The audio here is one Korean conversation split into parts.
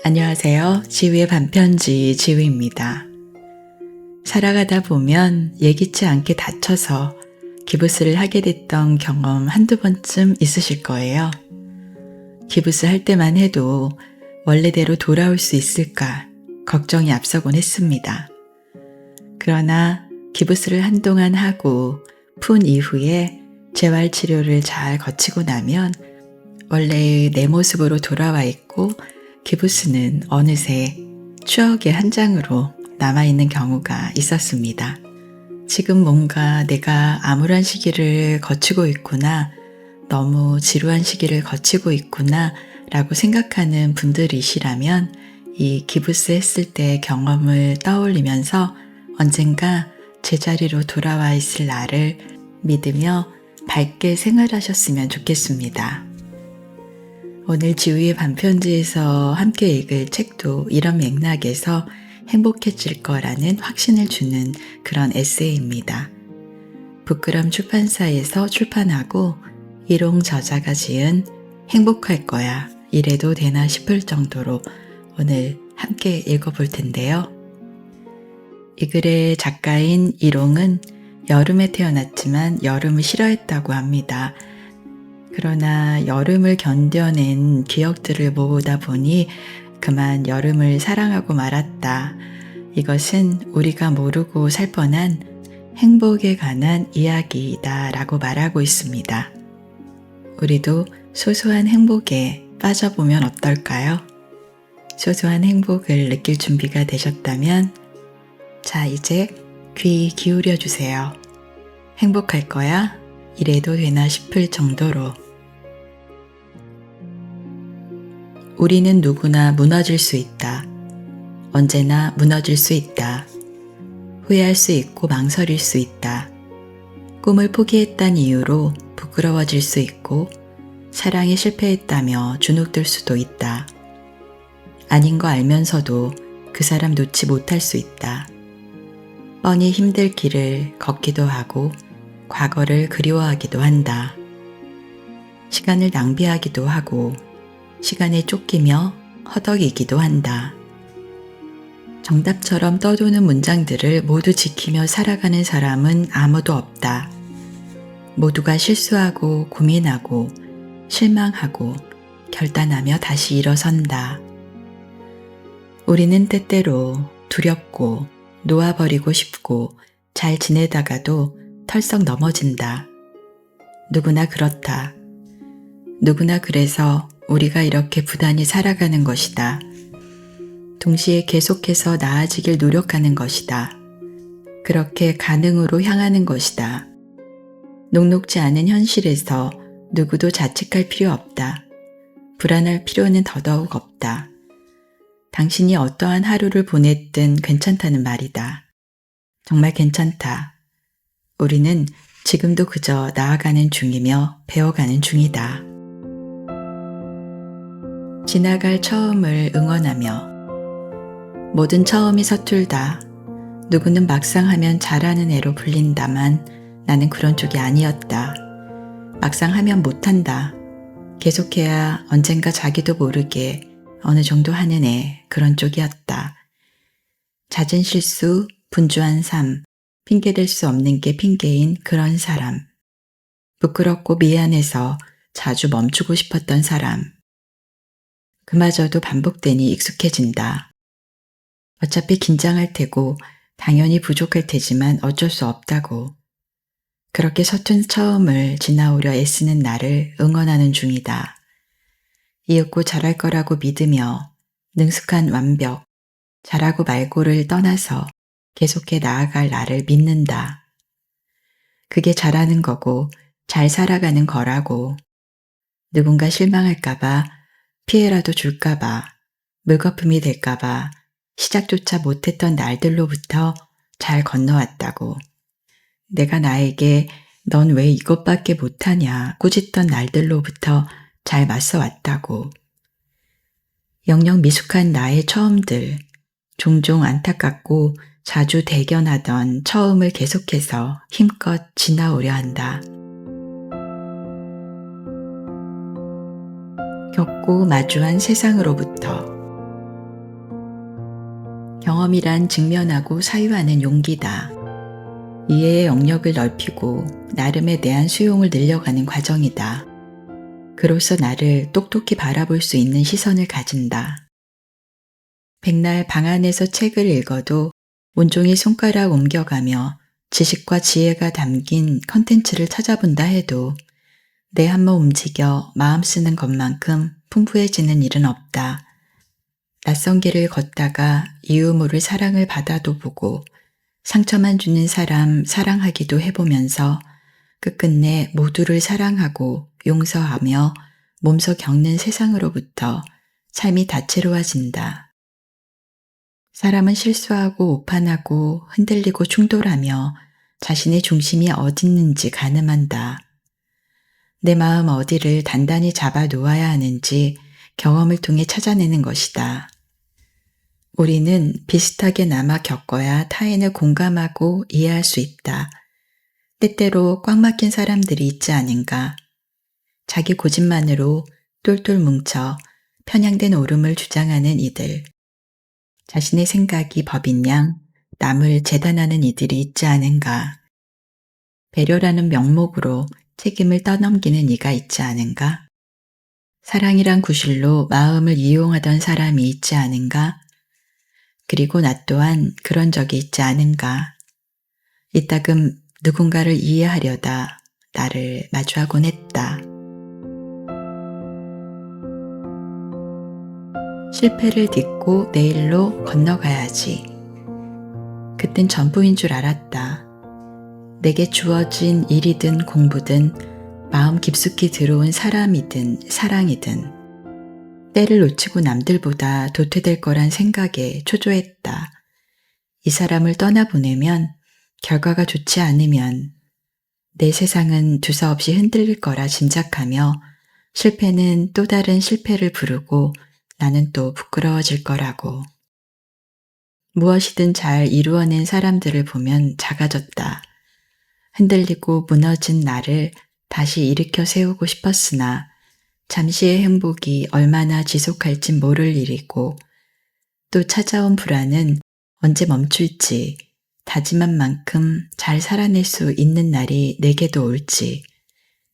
안녕하세요. 지우의 반편지 지우입니다. 살아가다 보면 예기치 않게 다쳐서 기부스를 하게 됐던 경험 한두 번쯤 있으실 거예요. 기부스 할 때만 해도 원래대로 돌아올 수 있을까 걱정이 앞서곤 했습니다. 그러나 기부스를 한동안 하고 푼 이후에 재활치료를 잘 거치고 나면 원래의 내 모습으로 돌아와 있고 기부스는 어느새 추억의 한 장으로 남아있는 경우가 있었습니다. 지금 뭔가 내가 암울한 시기를 거치고 있구나, 너무 지루한 시기를 거치고 있구나 라고 생각하는 분들이시라면 이 기부스 했을 때의 경험을 떠올리면서 언젠가 제자리로 돌아와 있을 나를 믿으며 밝게 생활하셨으면 좋겠습니다. 오늘 지우의 반편지에서 함께 읽을 책도 이런 맥락에서 행복해질 거라는 확신을 주는 그런 에세이입니다. 부끄럼 출판사에서 출판하고 이롱 저자가 지은 행복할 거야 이래도 되나 싶을 정도로 오늘 함께 읽어볼 텐데요. 이 글의 작가인 이롱은 여름에 태어났지만 여름을 싫어했다고 합니다. 그러나 여름을 견뎌낸 기억들을 모으다 보니 그만 여름을 사랑하고 말았다. 이것은 우리가 모르고 살 뻔한 행복에 관한 이야기이다 라고 말하고 있습니다. 우리도 소소한 행복에 빠져보면 어떨까요? 소소한 행복을 느낄 준비가 되셨다면 자, 이제 귀 기울여 주세요. 행복할 거야? 이래도 되나 싶을 정도로. 우리는 누구나 무너질 수 있다. 언제나 무너질 수 있다. 후회할 수 있고 망설일 수 있다. 꿈을 포기했단 이유로 부끄러워질 수 있고 사랑에 실패했다며 주눅들 수도 있다. 아닌 거 알면서도 그 사람 놓지 못할 수 있다. 뻔히 힘들 길을 걷기도 하고 과거를 그리워하기도 한다. 시간을 낭비하기도 하고 시간에 쫓기며 허덕이기도 한다. 정답처럼 떠도는 문장들을 모두 지키며 살아가는 사람은 아무도 없다. 모두가 실수하고 고민하고 실망하고 결단하며 다시 일어선다. 우리는 때때로 두렵고 놓아버리고 싶고 잘 지내다가도 털썩 넘어진다. 누구나 그렇다. 누구나 그래서 우리가 이렇게 부단히 살아가는 것이다. 동시에 계속해서 나아지길 노력하는 것이다. 그렇게 가능으로 향하는 것이다. 녹록지 않은 현실에서 누구도 자책할 필요 없다. 불안할 필요는 더더욱 없다. 당신이 어떠한 하루를 보냈든 괜찮다는 말이다. 정말 괜찮다. 우리는 지금도 그저 나아가는 중이며 배워가는 중이다. 지나갈 처음을 응원하며 모든 처음이 서툴다. 누구는 막상 하면 잘하는 애로 불린다만 나는 그런 쪽이 아니었다. 막상 하면 못한다. 계속해야 언젠가 자기도 모르게 어느 정도 하는 애 그런 쪽이었다. 잦은 실수, 분주한 삶, 핑계댈 수 없는 게 핑계인 그런 사람. 부끄럽고 미안해서 자주 멈추고 싶었던 사람. 그마저도 반복되니 익숙해진다. 어차피 긴장할 테고 당연히 부족할 테지만 어쩔 수 없다고. 그렇게 서툰 처음을 지나오려 애쓰는 나를 응원하는 중이다. 이윽고 잘할 거라고 믿으며 능숙한 완벽, 잘하고 말고를 떠나서 계속해 나아갈 나를 믿는다. 그게 잘하는 거고 잘 살아가는 거라고. 누군가 실망할까봐 피해라도 줄까봐 물거품이 될까봐 시작조차 못했던 날들로부터 잘 건너왔다고. 내가 나에게 넌 왜 이것밖에 못하냐 꾸짖던 날들로부터 잘 맞서왔다고. 영영 미숙한 나의 처음들, 종종 안타깝고 자주 대견하던 처음을 계속해서 힘껏 지나오려 한다. 겪고 마주한 세상으로부터 경험이란 직면하고 사유하는 용기다. 이해의 영역을 넓히고 나름의 대한 수용을 늘려가는 과정이다. 그로써 나를 똑똑히 바라볼 수 있는 시선을 가진다. 백날 방 안에서 책을 읽어도 온종일 손가락 옮겨가며 지식과 지혜가 담긴 컨텐츠를 찾아본다 해도 내 한몸 움직여 마음 쓰는 것만큼 풍부해지는 일은 없다. 낯선 길을 걷다가 이유 모를 사랑을 받아도 보고 상처만 주는 사람 사랑하기도 해보면서 끝끝내 모두를 사랑하고 용서하며 몸소 겪는 세상으로부터 삶이 다채로워진다. 사람은 실수하고 오판하고 흔들리고 충돌하며 자신의 중심이 어딨는지 가늠한다. 내 마음 어디를 단단히 잡아 놓아야 하는지 경험을 통해 찾아내는 것이다. 우리는 비슷하게 남아 겪어야 타인을 공감하고 이해할 수 있다. 때때로 꽉 막힌 사람들이 있지 않은가. 자기 고집만으로 똘똘 뭉쳐 편향된 옳음을 주장하는 이들. 자신의 생각이 법인 양 남을 재단하는 이들이 있지 않은가. 배려라는 명목으로 책임을 떠넘기는 이가 있지 않은가. 사랑이란 구실로 마음을 이용하던 사람이 있지 않은가. 그리고 나 또한 그런 적이 있지 않은가. 이따금 누군가를 이해하려다 나를 마주하곤 했다. 실패를 딛고 내일로 건너가야지. 그땐 전부인 줄 알았다. 내게 주어진 일이든 공부든 마음 깊숙이 들어온 사람이든 사랑이든 때를 놓치고 남들보다 도태될 거란 생각에 초조했다. 이 사람을 떠나보내면 결과가 좋지 않으면 내 세상은 두서없이 흔들릴 거라 짐작하며 실패는 또 다른 실패를 부르고 나는 또 부끄러워질 거라고. 무엇이든 잘 이루어낸 사람들을 보면 작아졌다. 흔들리고 무너진 나를 다시 일으켜 세우고 싶었으나 잠시의 행복이 얼마나 지속할진 모를 일이고 또 찾아온 불안은 언제 멈출지 다짐한 만큼 잘 살아낼 수 있는 날이 내게도 올지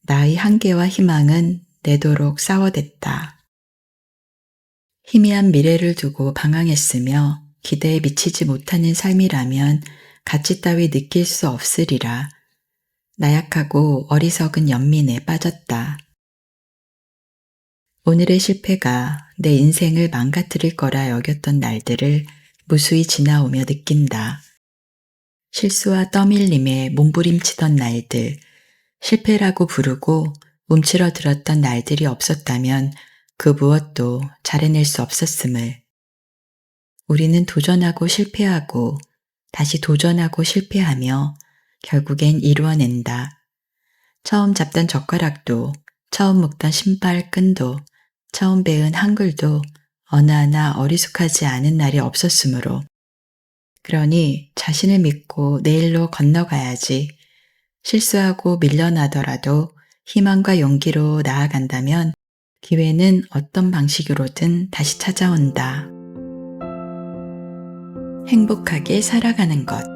나의 한계와 희망은 내도록 싸워댔다. 희미한 미래를 두고 방황했으며 기대에 미치지 못하는 삶이라면 가치 따위 느낄 수 없으리라. 나약하고 어리석은 연민에 빠졌다. 오늘의 실패가 내 인생을 망가뜨릴 거라 여겼던 날들을 무수히 지나오며 느낀다. 실수와 떠밀림에 몸부림치던 날들, 실패라고 부르고 움츠러들었던 날들이 없었다면 그 무엇도 잘해낼 수 없었음을. 우리는 도전하고 실패하고 다시 도전하고 실패하며 결국엔 이루어낸다. 처음 잡던 젓가락도, 처음 묶던 신발끈도, 처음 배운 한글도 어느 하나 어리숙하지 않은 날이 없었으므로. 그러니 자신을 믿고 내일로 건너가야지. 실수하고 밀려나더라도 희망과 용기로 나아간다면 기회는 어떤 방식으로든 다시 찾아온다. 행복하게 살아가는 것.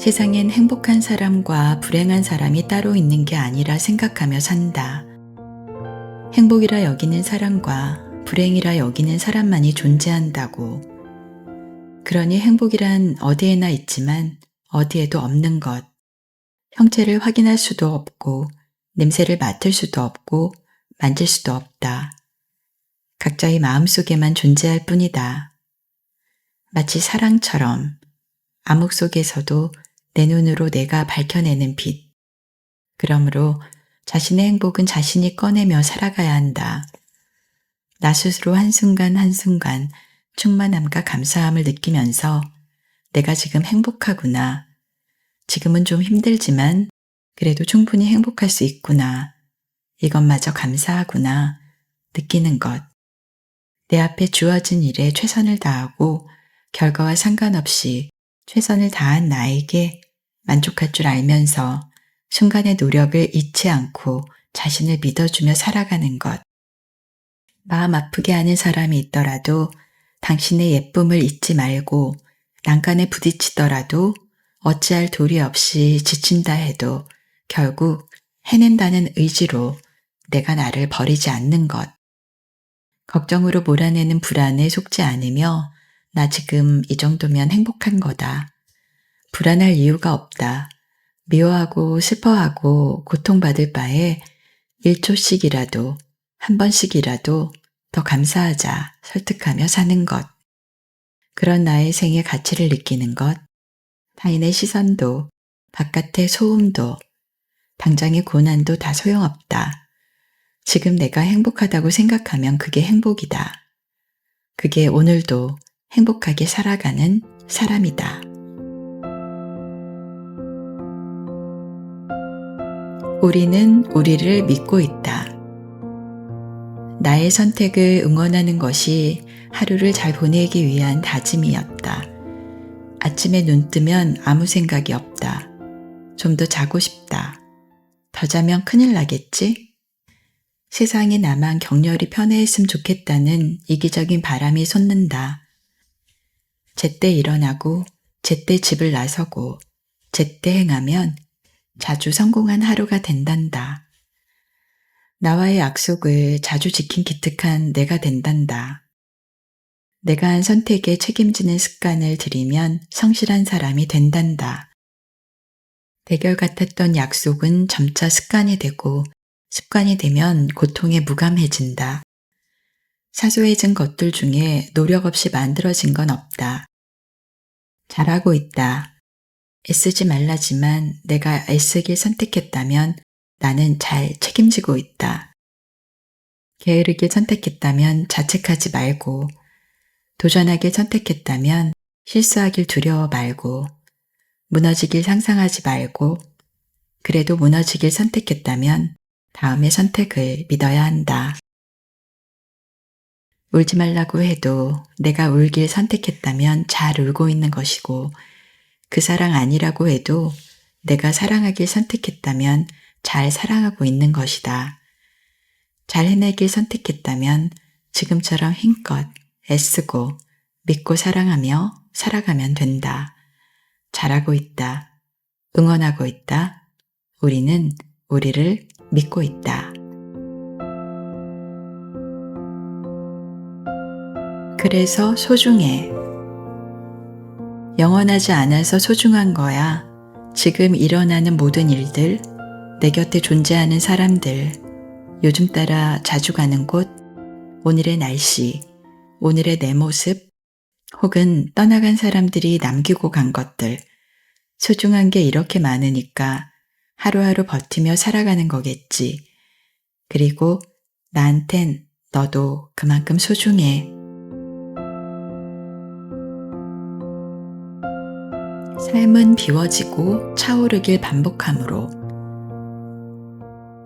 세상엔 행복한 사람과 불행한 사람이 따로 있는 게 아니라 생각하며 산다. 행복이라 여기는 사람과 불행이라 여기는 사람만이 존재한다고. 그러니 행복이란 어디에나 있지만 어디에도 없는 것. 형체를 확인할 수도 없고 냄새를 맡을 수도 없고 만질 수도 없다. 각자의 마음속에만 존재할 뿐이다. 마치 사랑처럼 암흑 속에서도 내 눈으로 내가 밝혀내는 빛. 그러므로 자신의 행복은 자신이 꺼내며 살아가야 한다. 나 스스로 한순간 한순간 충만함과 감사함을 느끼면서 내가 지금 행복하구나. 지금은 좀 힘들지만 그래도 충분히 행복할 수 있구나. 이것마저 감사하구나. 느끼는 것. 내 앞에 주어진 일에 최선을 다하고 결과와 상관없이 최선을 다한 나에게 만족할 줄 알면서 순간의 노력을 잊지 않고 자신을 믿어주며 살아가는 것. 마음 아프게 하는 사람이 있더라도 당신의 예쁨을 잊지 말고 난간에 부딪히더라도 어찌할 도리 없이 지친다 해도 결국 해낸다는 의지로 내가 나를 버리지 않는 것. 걱정으로 몰아내는 불안에 속지 않으며 나 지금 이 정도면 행복한 거다. 불안할 이유가 없다. 미워하고 슬퍼하고 고통받을 바에 1초씩이라도 한 번씩이라도 더 감사하자 설득하며 사는 것. 그런 나의 생의 가치를 느끼는 것. 타인의 시선도 바깥의 소음도 당장의 고난도 다 소용없다. 지금 내가 행복하다고 생각하면 그게 행복이다. 그게 오늘도 행복하게 살아가는 사람이다. 우리는 우리를 믿고 있다. 나의 선택을 응원하는 것이 하루를 잘 보내기 위한 다짐이었다. 아침에 눈 뜨면 아무 생각이 없다. 좀 더 자고 싶다. 더 자면 큰일 나겠지? 세상이 나만 격렬히 편해했으면 좋겠다는 이기적인 바람이 솟는다. 제때 일어나고 제때 집을 나서고 제때 행하면 자주 성공한 하루가 된단다. 나와의 약속을 자주 지킨 기특한 내가 된단다. 내가 한 선택에 책임지는 습관을 들이면 성실한 사람이 된단다. 대결 같았던 약속은 점차 습관이 되고 습관이 되면 고통에 무감해진다. 사소해진 것들 중에 노력 없이 만들어진 건 없다. 잘하고 있다. 애쓰지 말라지만 내가 애쓰길 선택했다면 나는 잘 책임지고 있다. 게으르길 선택했다면 자책하지 말고, 도전하길 선택했다면 실수하길 두려워 말고, 무너지길 상상하지 말고, 그래도 무너지길 선택했다면 다음의 선택을 믿어야 한다. 울지 말라고 해도 내가 울길 선택했다면 잘 울고 있는 것이고, 그 사랑 아니라고 해도 내가 사랑하길 선택했다면 잘 사랑하고 있는 것이다. 잘 해내길 선택했다면 지금처럼 힘껏 애쓰고 믿고 사랑하며 살아가면 된다. 잘하고 있다. 응원하고 있다. 우리는 우리를 믿고 있다. 그래서 소중해. 영원하지 않아서 소중한 거야. 지금 일어나는 모든 일들, 내 곁에 존재하는 사람들, 요즘 따라 자주 가는 곳, 오늘의 날씨, 오늘의 내 모습, 혹은 떠나간 사람들이 남기고 간 것들, 소중한 게 이렇게 많으니까 하루하루 버티며 살아가는 거겠지. 그리고 나한텐 너도 그만큼 소중해. 삶은 비워지고 차오르길 반복함으로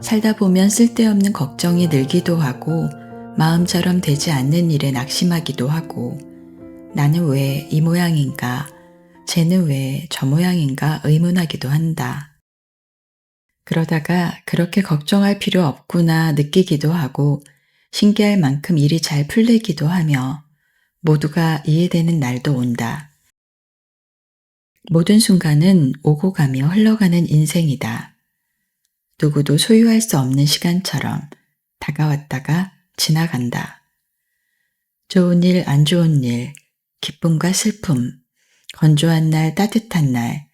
살다 보면 쓸데없는 걱정이 늘기도 하고 마음처럼 되지 않는 일에 낙심하기도 하고 나는 왜 이 모양인가, 쟤는 왜 저 모양인가 의문하기도 한다. 그러다가 그렇게 걱정할 필요 없구나 느끼기도 하고 신기할 만큼 일이 잘 풀리기도 하며 모두가 이해되는 날도 온다. 모든 순간은 오고 가며 흘러가는 인생이다. 누구도 소유할 수 없는 시간처럼 다가왔다가 지나간다. 좋은 일, 안 좋은 일, 기쁨과 슬픔, 건조한 날, 따뜻한 날,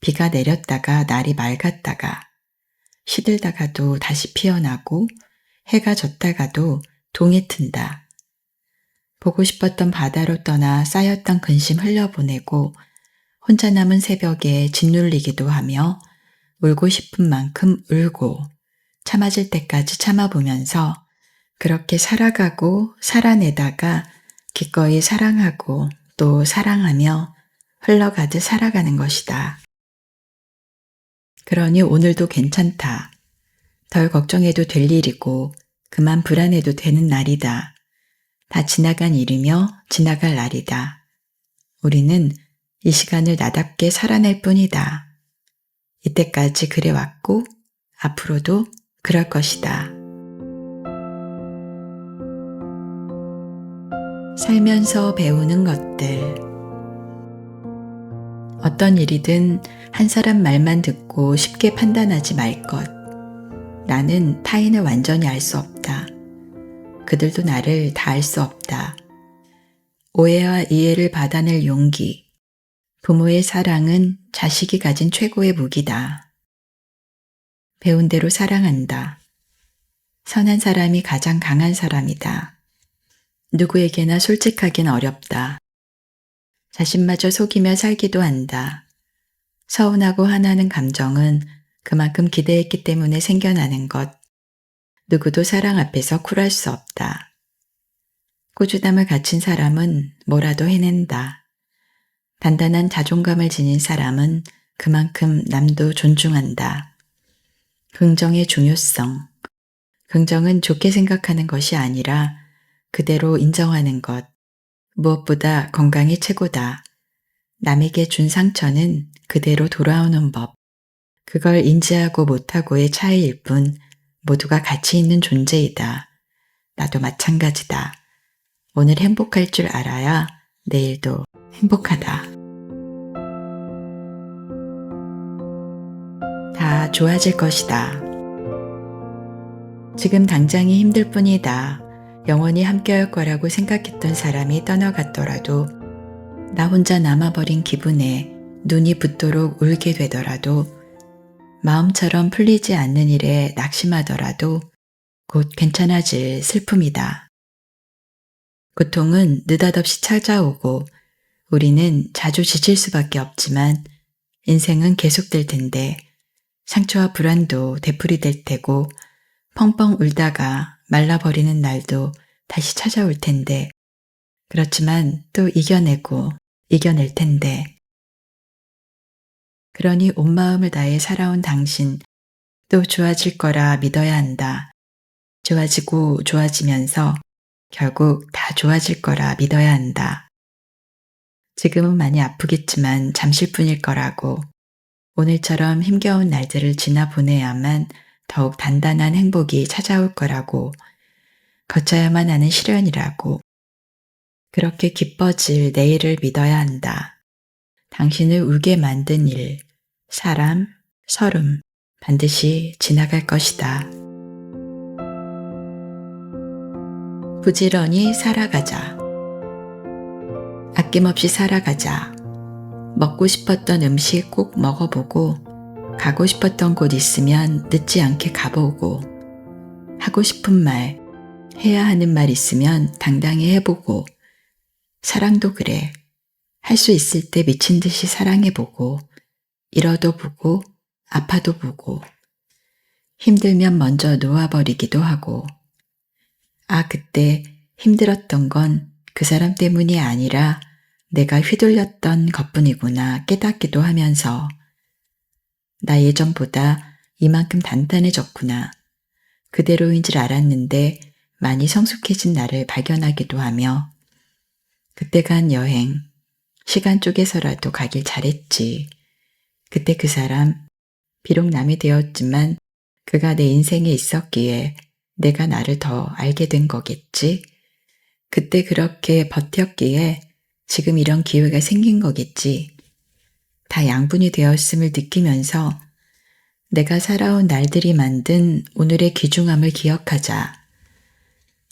비가 내렸다가 날이 맑았다가, 시들다가도 다시 피어나고 해가 졌다가도 동이 튼다. 보고 싶었던 바다로 떠나 쌓였던 근심 흘려보내고 혼자 남은 새벽에 짓눌리기도 하며 울고 싶은 만큼 울고 참아질 때까지 참아보면서 그렇게 살아가고 살아내다가 기꺼이 사랑하고 또 사랑하며 흘러가듯 살아가는 것이다. 그러니 오늘도 괜찮다. 덜 걱정해도 될 일이고 그만 불안해도 되는 날이다. 다 지나간 일이며 지나갈 날이다. 우리는 이 시간을 나답게 살아낼 뿐이다. 이때까지 그래왔고 앞으로도 그럴 것이다. 살면서 배우는 것들. 어떤 일이든 한 사람 말만 듣고 쉽게 판단하지 말 것. 나는 타인을 완전히 알 수 없다. 그들도 나를 다 알 수 없다. 오해와 이해를 받아낼 용기. 부모의 사랑은 자식이 가진 최고의 무기다. 배운 대로 사랑한다. 선한 사람이 가장 강한 사람이다. 누구에게나 솔직하긴 어렵다. 자신마저 속이며 살기도 한다. 서운하고 화나는 감정은 그만큼 기대했기 때문에 생겨나는 것. 누구도 사랑 앞에서 쿨할 수 없다. 꾸준함을 갖춘 사람은 뭐라도 해낸다. 단단한 자존감을 지닌 사람은 그만큼 남도 존중한다. 긍정의 중요성. 긍정은 좋게 생각하는 것이 아니라 그대로 인정하는 것. 무엇보다 건강이 최고다. 남에게 준 상처는 그대로 돌아오는 법. 그걸 인지하고 못하고의 차이일 뿐 모두가 가치 있는 존재이다. 나도 마찬가지다. 오늘 행복할 줄 알아야 내일도 행복하다. 다 좋아질 것이다. 지금 당장이 힘들 뿐이다. 영원히 함께할 거라고 생각했던 사람이 떠나갔더라도, 나 혼자 남아버린 기분에 눈이 붓도록 울게 되더라도, 마음처럼 풀리지 않는 일에 낙심하더라도 곧 괜찮아질 슬픔이다. 고통은 느닷없이 찾아오고 우리는 자주 지칠 수밖에 없지만 인생은 계속될 텐데 상처와 불안도 되풀이될 테고 펑펑 울다가 말라버리는 날도 다시 찾아올 텐데 그렇지만 또 이겨내고 이겨낼 텐데 그러니 온 마음을 다해 살아온 당신 또 좋아질 거라 믿어야 한다. 좋아지고 좋아지면서 결국 다 좋아질 거라 믿어야 한다. 지금은 많이 아프겠지만 잠실 뿐일 거라고 오늘처럼 힘겨운 날들을 지나 보내야만 더욱 단단한 행복이 찾아올 거라고 거쳐야만 하는 시련이라고 그렇게 기뻐질 내일을 믿어야 한다. 당신을 울게 만든 일, 사람, 서름 반드시 지나갈 것이다. 부지런히 살아가자. 아낌없이 살아가자. 먹고 싶었던 음식 꼭 먹어보고 가고 싶었던 곳 있으면 늦지 않게 가보고 하고 싶은 말, 해야 하는 말 있으면 당당히 해보고 사랑도 그래. 할 수 있을 때 미친 듯이 사랑해보고 잃어도 보고 아파도 보고 힘들면 먼저 놓아버리기도 하고 그때 힘들었던 건 그 사람 때문이 아니라 내가 휘둘렸던 것뿐이구나 깨닫기도 하면서 나 예전보다 이만큼 단단해졌구나. 그대로인 줄 알았는데 많이 성숙해진 나를 발견하기도 하며 그때 간 여행, 시간 쪼개서라도 가길 잘했지. 그때 그 사람, 비록 남이 되었지만 그가 내 인생에 있었기에 내가 나를 더 알게 된 거겠지. 그때 그렇게 버텼기에 지금 이런 기회가 생긴 거겠지. 다 양분이 되었음을 느끼면서 내가 살아온 날들이 만든 오늘의 귀중함을 기억하자.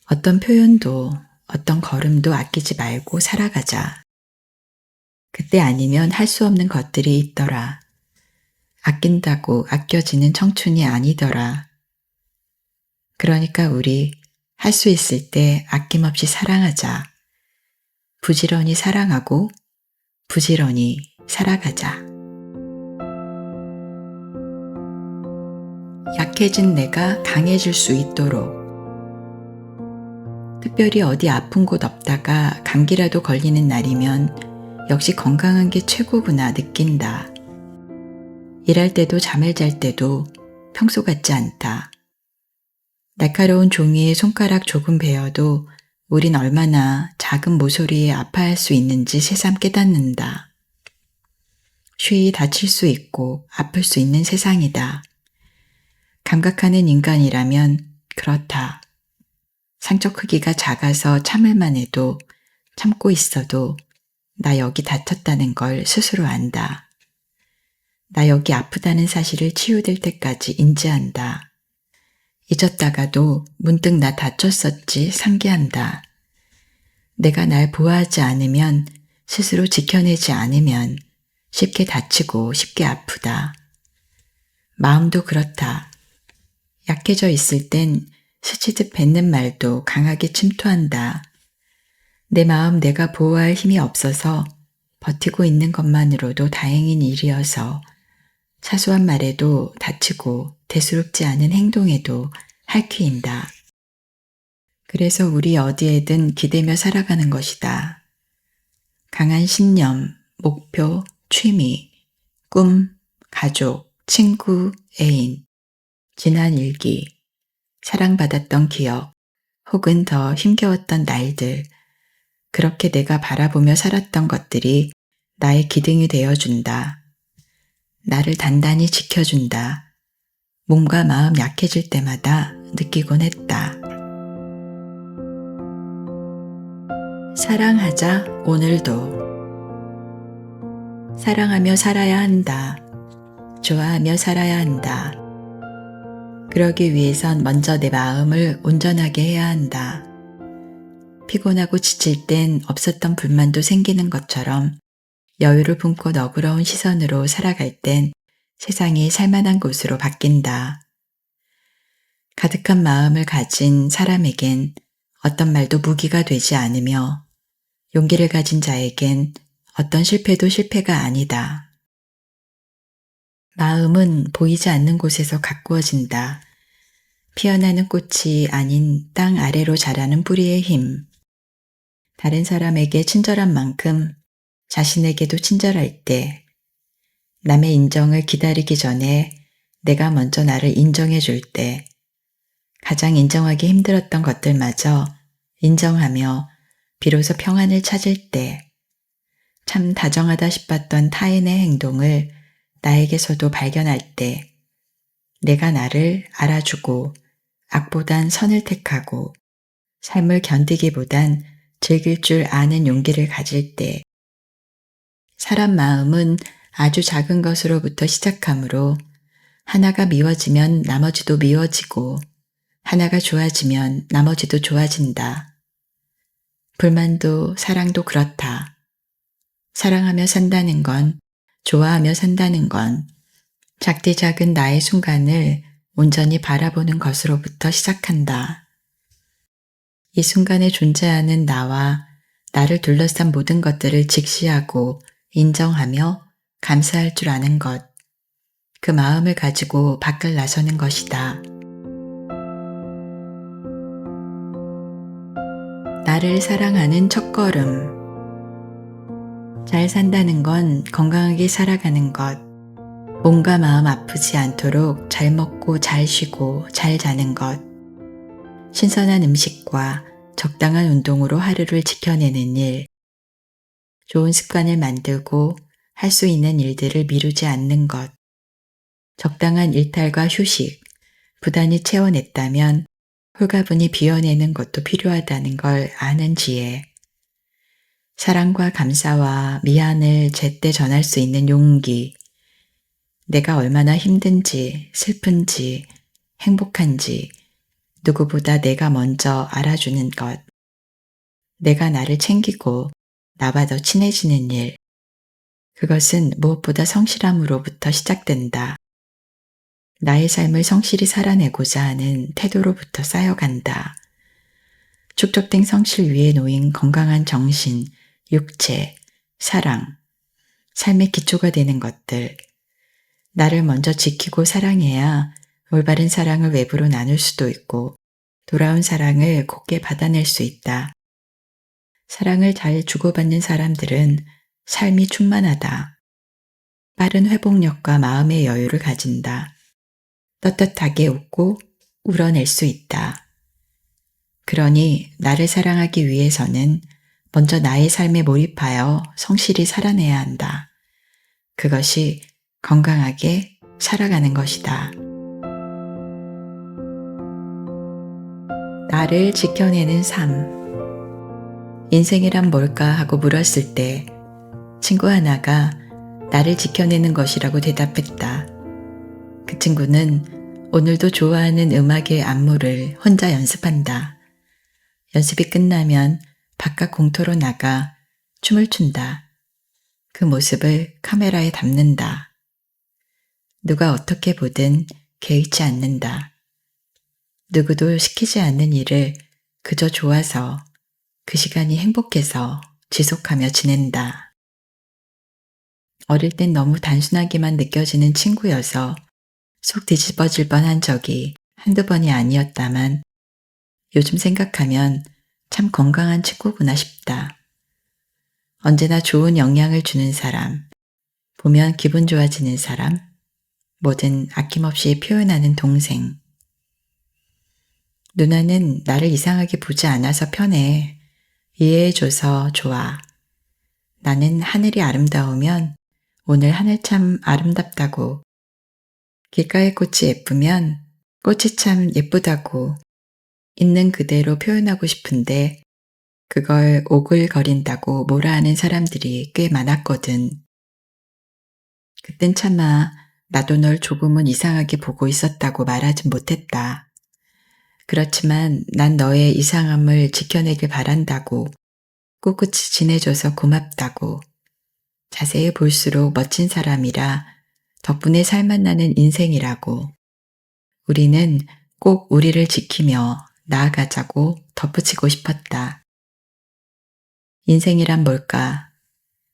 어떤 표현도 어떤 걸음도 아끼지 말고 살아가자. 그때 아니면 할 수 없는 것들이 있더라. 아낀다고 아껴지는 청춘이 아니더라. 그러니까 우리 할 수 있을 때 아낌없이 사랑하자. 부지런히 사랑하고 부지런히 살아가자. 약해진 내가 강해질 수 있도록 특별히 어디 아픈 곳 없다가 감기라도 걸리는 날이면 역시 건강한 게 최고구나 느낀다. 일할 때도 잠을 잘 때도 평소 같지 않다. 날카로운 종이에 손가락 조금 베어도 우린 얼마나 작은 모서리에 아파할 수 있는지 새삼 깨닫는다. 쉬이 다칠 수 있고 아플 수 있는 세상이다. 감각하는 인간이라면 그렇다. 상처 크기가 작아서 참을만 해도 참고 있어도 나 여기 다쳤다는 걸 스스로 안다. 나 여기 아프다는 사실을 치유될 때까지 인지한다. 잊었다가도 문득 나 다쳤었지 상기한다. 내가 날 보호하지 않으면, 스스로 지켜내지 않으면 쉽게 다치고 쉽게 아프다. 마음도 그렇다. 약해져 있을 땐 스치듯 뱉는 말도 강하게 침투한다. 내 마음 내가 보호할 힘이 없어서 버티고 있는 것만으로도 다행인 일이어서 사소한 말에도 다치고 대수롭지 않은 행동에도 할퀴인다. 그래서 우리 어디에든 기대며 살아가는 것이다. 강한 신념, 목표, 취미, 꿈, 가족, 친구, 애인, 지난 일기, 사랑받았던 기억, 혹은 더 힘겨웠던 날들, 그렇게 내가 바라보며 살았던 것들이 나의 기둥이 되어준다. 나를 단단히 지켜준다. 몸과 마음 약해질 때마다 느끼곤 했다. 사랑하자 오늘도. 사랑하며 살아야 한다. 좋아하며 살아야 한다. 그러기 위해선 먼저 내 마음을 온전하게 해야 한다. 피곤하고 지칠 땐 없었던 불만도 생기는 것처럼 여유를 품고 너그러운 시선으로 살아갈 땐 세상이 살만한 곳으로 바뀐다. 가득한 마음을 가진 사람에겐 어떤 말도 무기가 되지 않으며 용기를 가진 자에겐 어떤 실패도 실패가 아니다. 마음은 보이지 않는 곳에서 가꾸어진다. 피어나는 꽃이 아닌 땅 아래로 자라는 뿌리의 힘. 다른 사람에게 친절한 만큼 자신에게도 친절할 때, 남의 인정을 기다리기 전에 내가 먼저 나를 인정해 줄 때, 가장 인정하기 힘들었던 것들마저 인정하며 비로소 평안을 찾을 때, 참 다정하다 싶었던 타인의 행동을 나에게서도 발견할 때, 내가 나를 알아주고 악보단 선을 택하고 삶을 견디기보단 즐길 줄 아는 용기를 가질 때, 사람 마음은 아주 작은 것으로부터 시작하므로 하나가 미워지면 나머지도 미워지고 하나가 좋아지면 나머지도 좋아진다. 불만도 사랑도 그렇다. 사랑하며 산다는 건, 좋아하며 산다는 건 작디 작은 나의 순간을 온전히 바라보는 것으로부터 시작한다. 이 순간에 존재하는 나와 나를 둘러싼 모든 것들을 직시하고 인정하며 감사할 줄 아는 것, 그 마음을 가지고 밖을 나서는 것이다. 나를 사랑하는 첫걸음. 잘 산다는 건 건강하게 살아가는 것, 몸과 마음 아프지 않도록 잘 먹고 잘 쉬고 잘 자는 것, 신선한 음식과 적당한 운동으로 하루를 지켜내는 일, 좋은 습관을 만들고 할 수 있는 일들을 미루지 않는 것, 적당한 일탈과 휴식, 부단히 채워냈다면 홀가분히 비워내는 것도 필요하다는 걸 아는 지혜, 사랑과 감사와 미안을 제때 전할 수 있는 용기, 내가 얼마나 힘든지, 슬픈지, 행복한지 누구보다 내가 먼저 알아주는 것, 내가 나를 챙기고 나와 더 친해지는 일, 그것은 무엇보다 성실함으로부터 시작된다. 나의 삶을 성실히 살아내고자 하는 태도로부터 쌓여간다. 축적된 성실 위에 놓인 건강한 정신, 육체, 사랑, 삶의 기초가 되는 것들, 나를 먼저 지키고 사랑해야 올바른 사랑을 외부로 나눌 수도 있고 돌아온 사랑을 곱게 받아낼 수 있다. 사랑을 잘 주고받는 사람들은 삶이 충만하다. 빠른 회복력과 마음의 여유를 가진다. 떳떳하게 웃고 울어낼 수 있다. 그러니 나를 사랑하기 위해서는 먼저 나의 삶에 몰입하여 성실히 살아내야 한다. 그것이 건강하게 살아가는 것이다. 나를 지켜내는 삶. 인생이란 뭘까 하고 물었을 때 친구 하나가 나를 지켜내는 것이라고 대답했다. 그 친구는 오늘도 좋아하는 음악의 안무를 혼자 연습한다. 연습이 끝나면 바깥 공터로 나가 춤을 춘다. 그 모습을 카메라에 담는다. 누가 어떻게 보든 개의치 않는다. 누구도 시키지 않는 일을 그저 좋아서 그 시간이 행복해서 지속하며 지낸다. 어릴 땐 너무 단순하게만 느껴지는 친구여서 속 뒤집어질 뻔한 적이 한두 번이 아니었다만 요즘 생각하면 참 건강한 친구구나 싶다. 언제나 좋은 영향을 주는 사람, 보면 기분 좋아지는 사람, 뭐든 아낌없이 표현하는 동생. 누나는 나를 이상하게 보지 않아서 편해. 이해해줘서 좋아. 나는 하늘이 아름다우면 오늘 하늘 참 아름답다고. 길가의 꽃이 예쁘면 꽃이 참 예쁘다고 있는 그대로 표현하고 싶은데 그걸 오글거린다고 뭐라 하는 사람들이 꽤 많았거든. 그땐 차마 나도 널 조금은 이상하게 보고 있었다고 말하진 못했다. 그렇지만 난 너의 이상함을 지켜내길 바란다고, 꿋꿋이 지내줘서 고맙다고, 자세히 볼수록 멋진 사람이라 덕분에 살맛나는 인생이라고, 우리는 꼭 우리를 지키며 나아가자고 덧붙이고 싶었다. 인생이란 뭘까?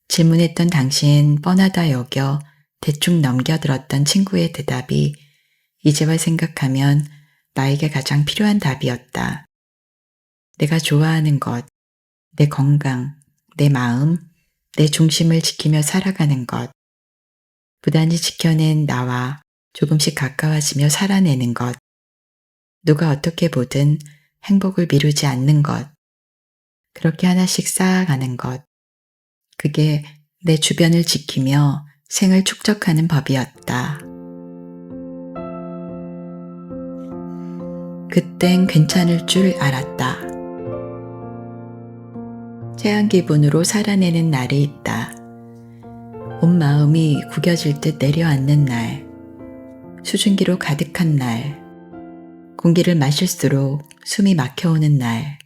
질문했던 당시엔 뻔하다 여겨 대충 넘겨들었던 친구의 대답이 이제와 생각하면 나에게 가장 필요한 답이었다. 내가 좋아하는 것, 내 건강, 내 마음, 내 중심을 지키며 살아가는 것, 부단히 지켜낸 나와 조금씩 가까워지며 살아내는 것, 누가 어떻게 보든 행복을 미루지 않는 것, 그렇게 하나씩 쌓아가는 것, 그게 내 주변을 지키며 생을 축적하는 법이었다. 그땐 괜찮을 줄 알았다. 체한 기분으로 살아내는 날이 있다. 온 마음이 구겨질 듯 내려앉는 날, 수증기로 가득한 날, 공기를 마실수록 숨이 막혀오는 날,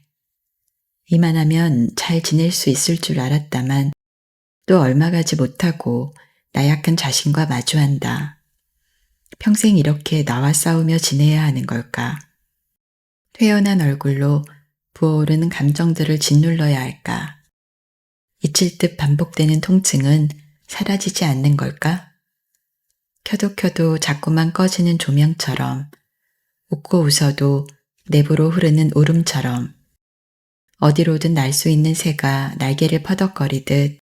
이만하면 잘 지낼 수 있을 줄 알았다만 또 얼마 가지 못하고 나약한 자신과 마주한다. 평생 이렇게 나와 싸우며 지내야 하는 걸까? 퇴연한 얼굴로 부어오르는 감정들을 짓눌러야 할까? 잊힐 듯 반복되는 통증은 사라지지 않는 걸까? 켜도 자꾸만 꺼지는 조명처럼, 웃고 웃어도 내부로 흐르는 울음처럼, 어디로든 날 수 있는 새가 날개를 퍼덕거리듯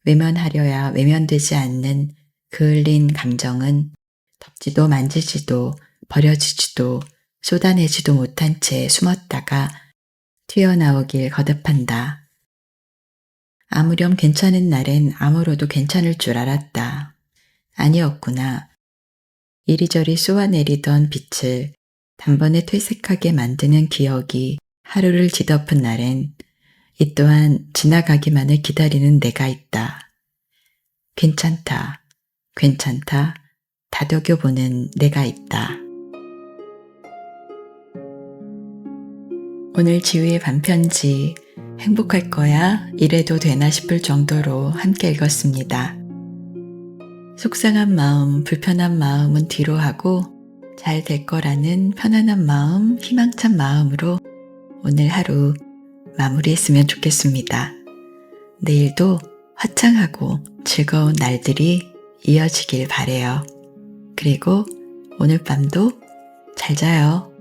외면하려야 외면되지 않는 그을린 감정은 덮지도 만지지도 버려지지도 쏟아내지도 못한 채 숨었다가 튀어나오길 거듭한다. 아무렴 괜찮은 날엔 아무로도 괜찮을 줄 알았다. 아니었구나. 이리저리 쏘아내리던 빛을 단번에 퇴색하게 만드는 기억이 하루를 뒤덮은 날엔 이 또한 지나가기만을 기다리는 내가 있다. 괜찮다, 괜찮다, 다독여보는 내가 있다. 오늘 지우의 반편지 행복할 거야 이래도 되나 싶을 정도로 함께 읽었습니다. 속상한 마음, 불편한 마음은 뒤로 하고 잘 될 거라는 편안한 마음, 희망찬 마음으로 오늘 하루 마무리했으면 좋겠습니다. 내일도 화창하고 즐거운 날들이 이어지길 바래요. 그리고 오늘 밤도 잘 자요.